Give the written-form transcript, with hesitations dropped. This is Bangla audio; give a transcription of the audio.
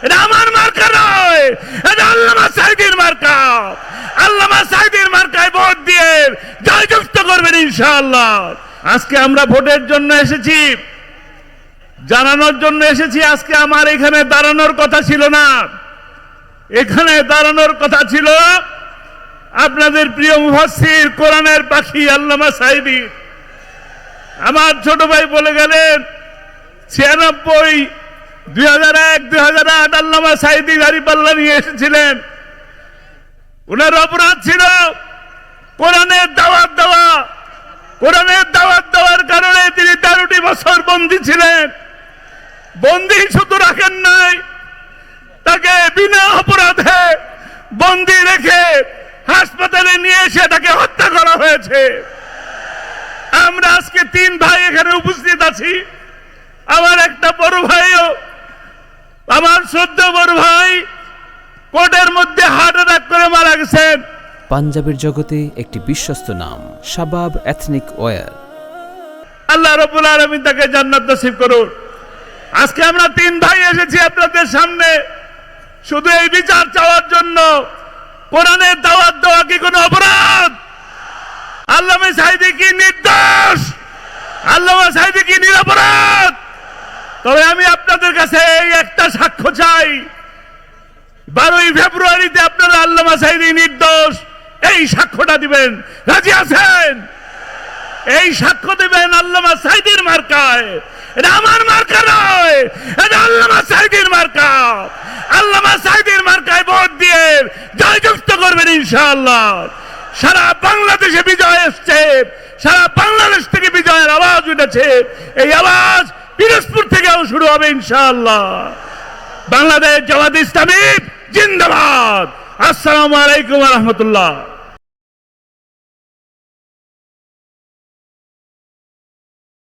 এটা আমার মার্কা নয়, এটা আল্লামা সাঈদীর মার্কা। আল্লামা সাঈদীর মার্কায় ভোট দিয়ে জয়যুক্ত করবেন ইনশাআল্লাহ। আজকে আমরা ভোটের জন্য এসেছি, জানানোর জন্য এসেছি। আজকে আমার এখানে দাঁড়ানোর কথা ছিল না, এখানে দাঁড়ানোর কথা ছিল আপনাদের প্রিয় মুফাসসির, কোরআনের পাখি আল্লামা সাঈদী। আমার ছোট ভাই বলে গেলেন 96, 2001, 2008 আল্লামা সাঈদী দাঁড়িপাল্লা নিয়ে এসেছিলেন। ওনার অপরাধ ছিল কোরআনের দাওয়াত দেওয়া। কোরআনের দাওয়াত দেওয়ার কারণে তিনি 13টি বছর বন্দী ছিলেন। বন্দী শুধু রাখেন নাই, তাকে বিনা অপরাধে বন্দী রেখে হাসপাতালে নিয়ে এসে তাকে হত্যা করা হয়েছে। আমরা আজকে 3 ভাই এখানে উপস্থিত আছি। আমার একটা বড় ভাইও, আমার শ্রদ্ধা বড় ভাই কোর্টের মধ্যে হার্ট অ্যাটাক করে মারা গেছেন। পাঞ্জাবের জগতে একটি বিশ্বস্ত নাম শাবাব এথনিক ওয়্যার। আল্লাহ রাব্বুল আলামিন তাকে জান্নাত নসিব করুন। আজকে আমরা 3 ভাই এসেছি আপনাদের সামনে শুধু এই বিচার চাওয়ার জন্য। কোরআনের দাওয়াত দেওয়া কি কোনো অপরাধ? আল্লামা সাঈদী কি নির্দোষ? আল্লামা সাঈদী কি নিরপরাধ? তবে আমি আপনাদের কাছে এই একটা সাক্ষ্য চাই, 12ই ফেব্রুয়ারিতে আপনারা আল্লামা সাঈদী নির্দোষ এই সাক্ষ্যটা দিবেন। রাজি আছেন? এই সাক্ষ্য দিবেন আল্লামা সাঈদীর মার্কায়। এটা আমার মার্কা নয়, এটা আল্লামা সাঈদীর মার্কা। আল্লামা সাঈদীর মার্কায় ভোট দিয়ে জয়যুক্ত করবেন ইনশাআল্লাহ। সারা বাংলাদেশে বিজয় এসছে, সারা বাংলাদেশ থেকে বিজয়ের আওয়াজ উঠেছে। এই আওয়াজ পিরোজপুর থেকেও শুরু হবে ইনশাআল্লাহ। বাংলাদেশ জামাত ইসলামী জিন্দাবাদ। আসসালামু আলাইকুম ওয়া রাহমাতুল্লাহ।